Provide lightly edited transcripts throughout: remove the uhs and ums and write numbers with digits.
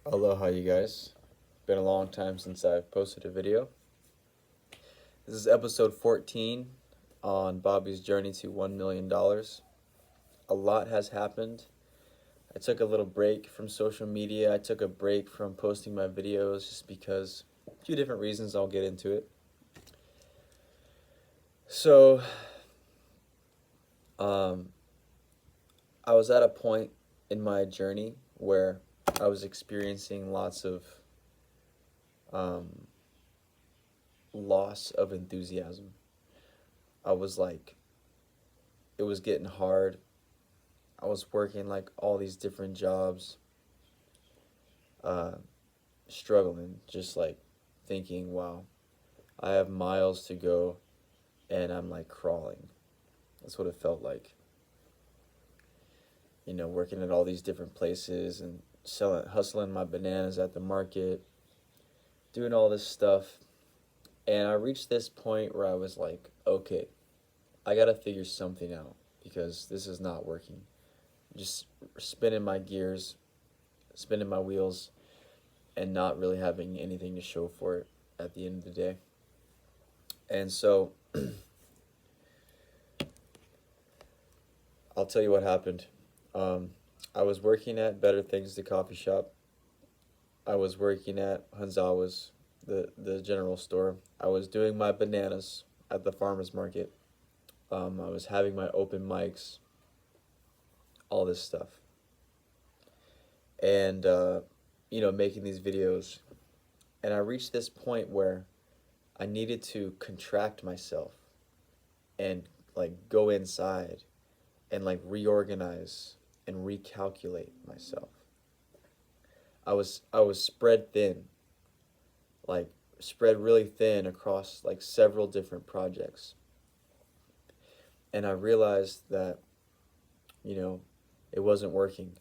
Aloha, you guys. Been a long time since I've posted a video. This is episode 14 on Bobby's journey to $1 million. A lot has happened. I took a little break from social media. I took a break from posting my videos just because a few different reasons. I'll get into it. So, I was at a point in my journey where I was experiencing lots of loss of enthusiasm. I was like, it was getting hard. I was working like all these different jobs, uh, struggling, just like thinking, wow, I have miles to go and I'm like crawling. That's what it felt like. Working at all these different places and hustling my bananas at the market, doing all this stuff. And I reached this point where I was like, okay, I gotta figure something out because this is not working. Just spinning my gears, spinning my wheels, and not really having anything to show for it at the end of the day. And so I'll tell you what happened. I was working at Better Things, the coffee shop. I was working at Hanzawa's, the general store. I was doing my bananas at the farmer's market. I was having my open mics, all this stuff. And, making these videos. And I reached this point where I needed to contract myself and like go inside and like reorganize and recalculate myself. I was spread thin, like spread really thin across like several different projects. And I realized that, you know, it wasn't working.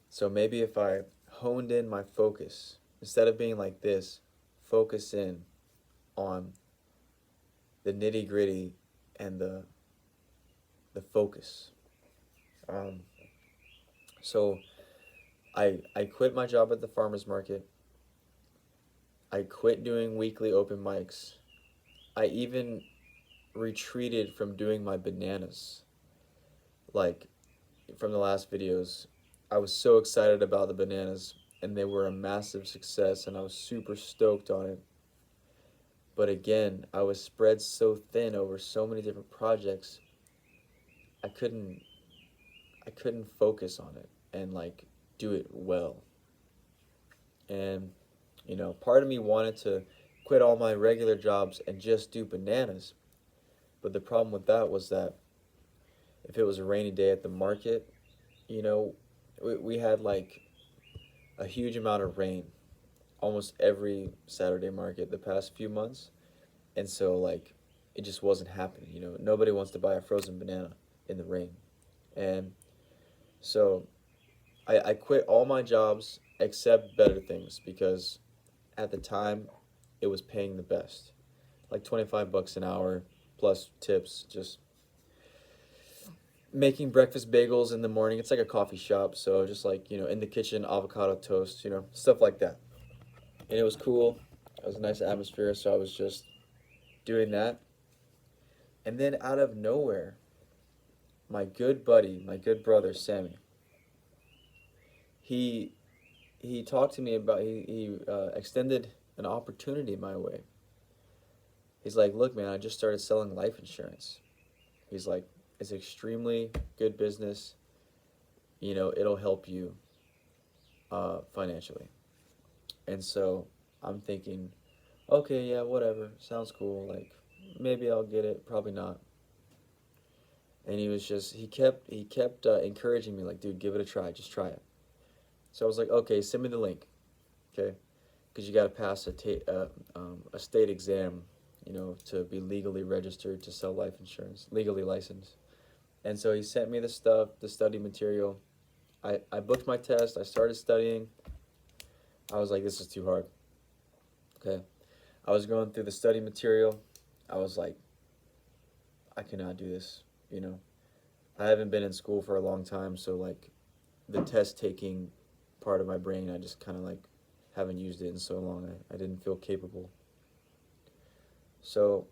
So maybe if I honed in my focus, instead of being like this, focus in on the nitty gritty and the focus. Um, so I quit my job at the farmer's market. I quit doing weekly open mics. I even retreated from doing my bananas. Like from the last videos, I was so excited about the bananas and they were a massive success and I was super stoked on it. But again, I was spread so thin over so many different projects. I couldn't I couldn't focus on it and like do it well. And part of me wanted to quit all my regular jobs and just do bananas. But the problem with that was that if it was a rainy day at the market, you know, we had like a huge amount of rain almost every Saturday market the past few months. And so, like, it just wasn't happening. Nobody wants to buy a frozen banana in the rain. And so I quit all my jobs except Better Things because at the time it was paying the best, like 25 bucks an hour plus tips, just making breakfast bagels in the morning. It's like a coffee shop, so just like, in the kitchen, avocado toast, stuff like that. And it was cool. It was a nice atmosphere, so I was just doing that. And then out of nowhere, my good buddy, my good brother Sammy, he he talked to me about he extended an opportunity my way. He's like, "Look, man, I just started selling life insurance." He's like, "It's extremely good business. It'll help you financially." And so I'm thinking, okay, yeah, whatever, sounds cool. Like maybe I'll get it, probably not. And he kept encouraging me, like, dude, give it a try, just try it. So I was like, okay, send me the link, okay, because you got to pass a state exam, to be legally registered to sell life insurance, legally licensed. And so he sent me the stuff, the study material. I booked my test. I started studying. I was like, this is too hard. Okay. I was going through the study material. I was like, I cannot do this. I haven't been in school for a long time, so like the test taking part of my brain, I just kind of like haven't used it in so long. I didn't feel capable. So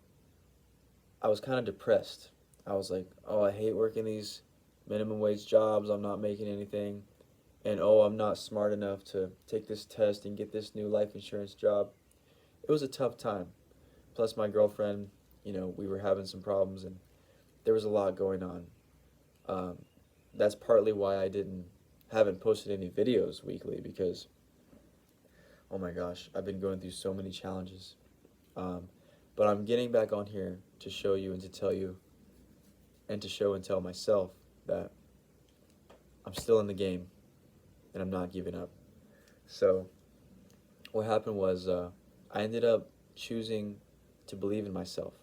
I was kind of depressed. I was like, oh, I hate working these minimum wage jobs. I'm not making anything. And oh, I'm not smart enough to take this test and get this new life insurance job. It was a tough time. Plus, my girlfriend, we were having some problems and there was a lot going on. Um, that's partly why haven't posted any videos weekly because, oh my gosh, I've been going through so many challenges. Um, but I'm getting back on here to show you and to tell you and to show and tell myself that I'm still in the game and I'm not giving up. So what happened was I ended up choosing to believe in myself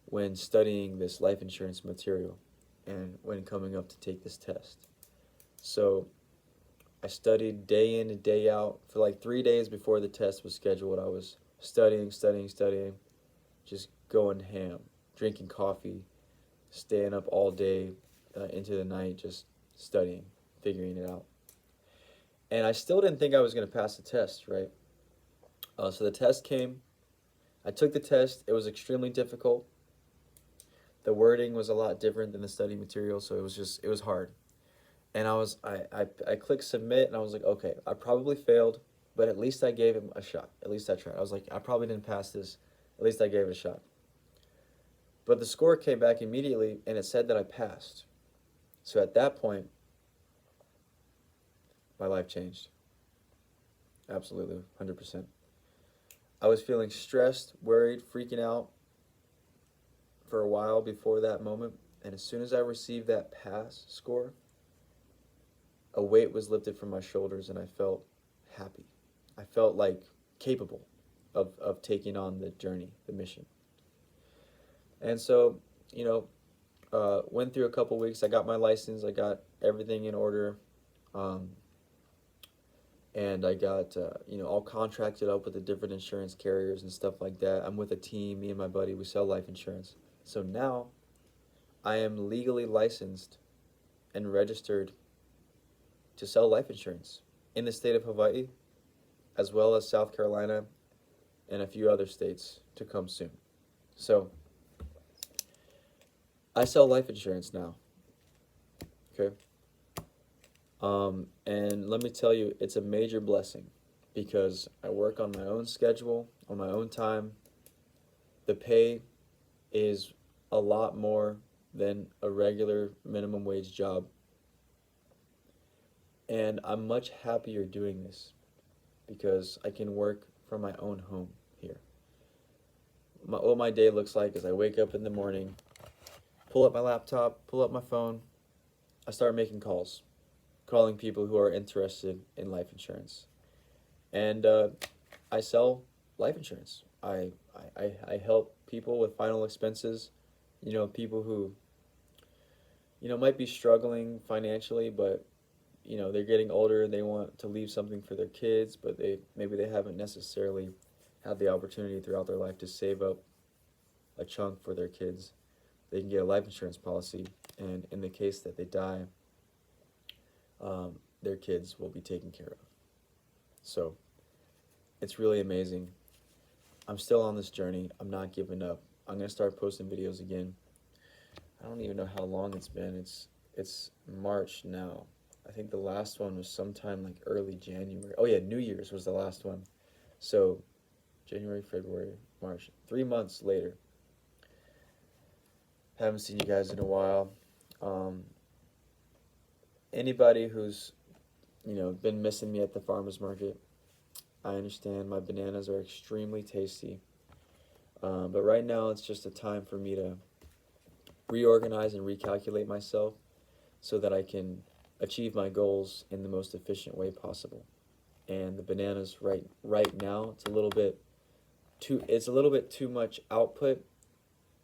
when studying this life insurance material and when coming up to take this test. So I studied day in and day out. For like 3 days before the test was scheduled, I was studying, just going ham, drinking coffee, staying up all day into the night, just studying, figuring it out. And I still didn't think I was going to pass the test, right? So the test came. I took the test. It was extremely difficult. The wording was a lot different than the study material, so it was hard. And I clicked submit, and I was like, okay, I probably failed, but at least I gave him a shot. At least I tried. I was like, I probably didn't pass this. At least I gave it a shot. But the score came back immediately, and it said that I passed. So at that point, my life changed. Absolutely, 100%. I was feeling stressed, worried, freaking out for a while before that moment. And as soon as I received that pass score, a weight was lifted from my shoulders and I felt happy. I felt like capable of taking on the journey, the mission. And so, went through a couple weeks. I got my license. I got everything in order. And I got, all contracted up with the different insurance carriers and stuff like that. I'm with a team, me and my buddy, we sell life insurance. So now I am legally licensed and registered to sell life insurance in the state of Hawaii, as well as South Carolina and a few other states to come soon. So I sell life insurance now. Okay. And let me tell you, it's a major blessing because I work on my own schedule, on my own time. The pay is a lot more than a regular minimum wage job. And I'm much happier doing this because I can work from my own home here. What my day looks like is I wake up in the morning, pull up my laptop, pull up my phone, I start making calls, calling people who are interested in life insurance. And I sell life insurance. I help people with final expenses, people who, might be struggling financially, but, they're getting older and they want to leave something for their kids, but maybe they haven't necessarily had the opportunity throughout their life to save up a chunk for their kids. They can get a life insurance policy, and in the case that they die, their kids will be taken care of. So it's really amazing. I'm still on this journey. I'm not giving up. I'm going to start posting videos again. I don't even know how long it's been. It's March now. I think the last one was sometime like early January. Oh yeah, New Year's was the last one. So January, February, March, 3 months later. Haven't seen you guys in a while. Anybody who's, been missing me at the farmer's market, I understand. My bananas are extremely tasty. But right now it's just a time for me to reorganize and recalculate myself so that I can achieve my goals in the most efficient way possible. And the bananas right now, it's a little bit too much output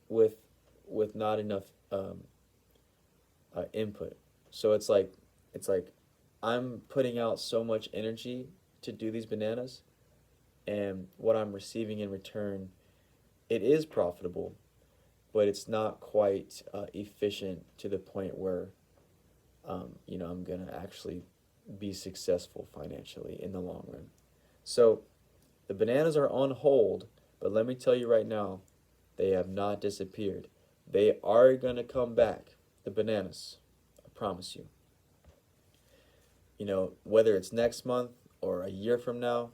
with not enough input. So it's like I'm putting out so much energy to do these bananas, and what I'm receiving in return, it is profitable, but it's not quite efficient to the point where I'm gonna actually be successful financially in the long run. So the bananas are on hold, but let me tell you right now, they have not disappeared. They are going to come back, the bananas. I promise you. You know, whether it's next month or a year from now,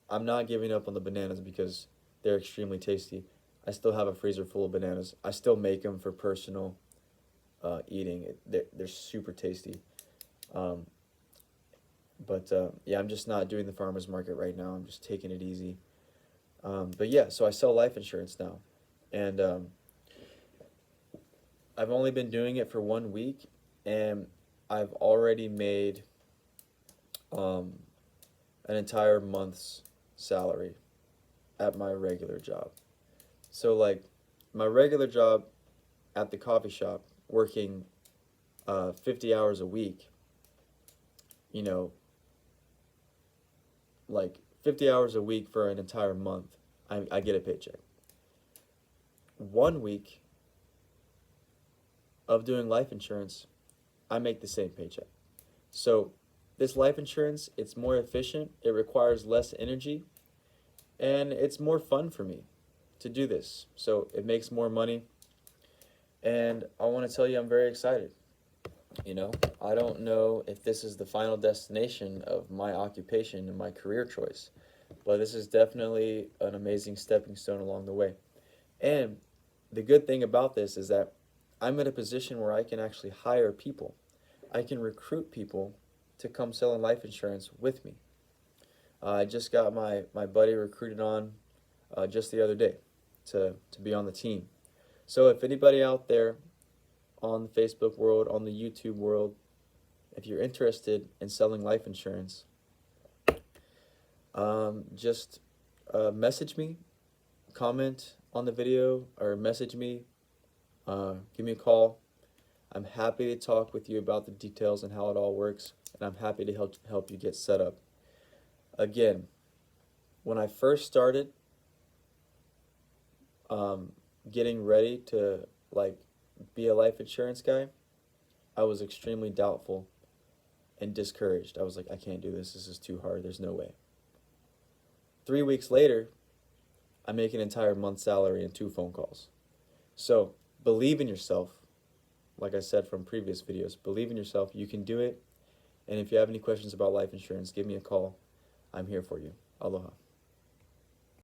I'm not giving up on the bananas because they're extremely tasty. I still have a freezer full of bananas. I still make them for personal eating. They're super tasty. Um, but yeah, I'm just not doing the farmer's market right now. I'm just taking it easy. But yeah, so I sell life insurance now. And I've only been doing it for 1 week, and I've already made um, an entire month's salary at my regular job. So, like, my regular job at the coffee shop, working 50 hours a week, you know, like 50 hours a week for an entire month, I get a paycheck. 1 week of doing life insurance, I make the same paycheck. So this life insurance, it's more efficient, it requires less energy, and it's more fun for me to do this. So it makes more money, and I want to tell you I'm very excited. You know, I don't know if this is the final destination of my occupation and my career choice, but this is definitely an amazing stepping stone along the way. And the good thing about this is that I'm in a position where I can actually hire people. I can recruit people to come selling life insurance with me. I just got my buddy recruited on just the other day to be on the team. So if anybody out there on the Facebook world, on the YouTube world, if you're interested in selling life insurance, just message me, comment on the video, or message me, give me a call. I'm happy to talk with you about the details and how it all works, and I'm happy to help you get set up. Again, when I first started getting ready to like be a life insurance guy, I was extremely doubtful and discouraged. I was like, I can't do this. This is too hard. There's no way. 3 weeks later, I make an entire month's salary in 2 phone calls. So believe in yourself. Like I said from previous videos, believe in yourself. You can do it. And if you have any questions about life insurance, give me a call. I'm here for you. Aloha.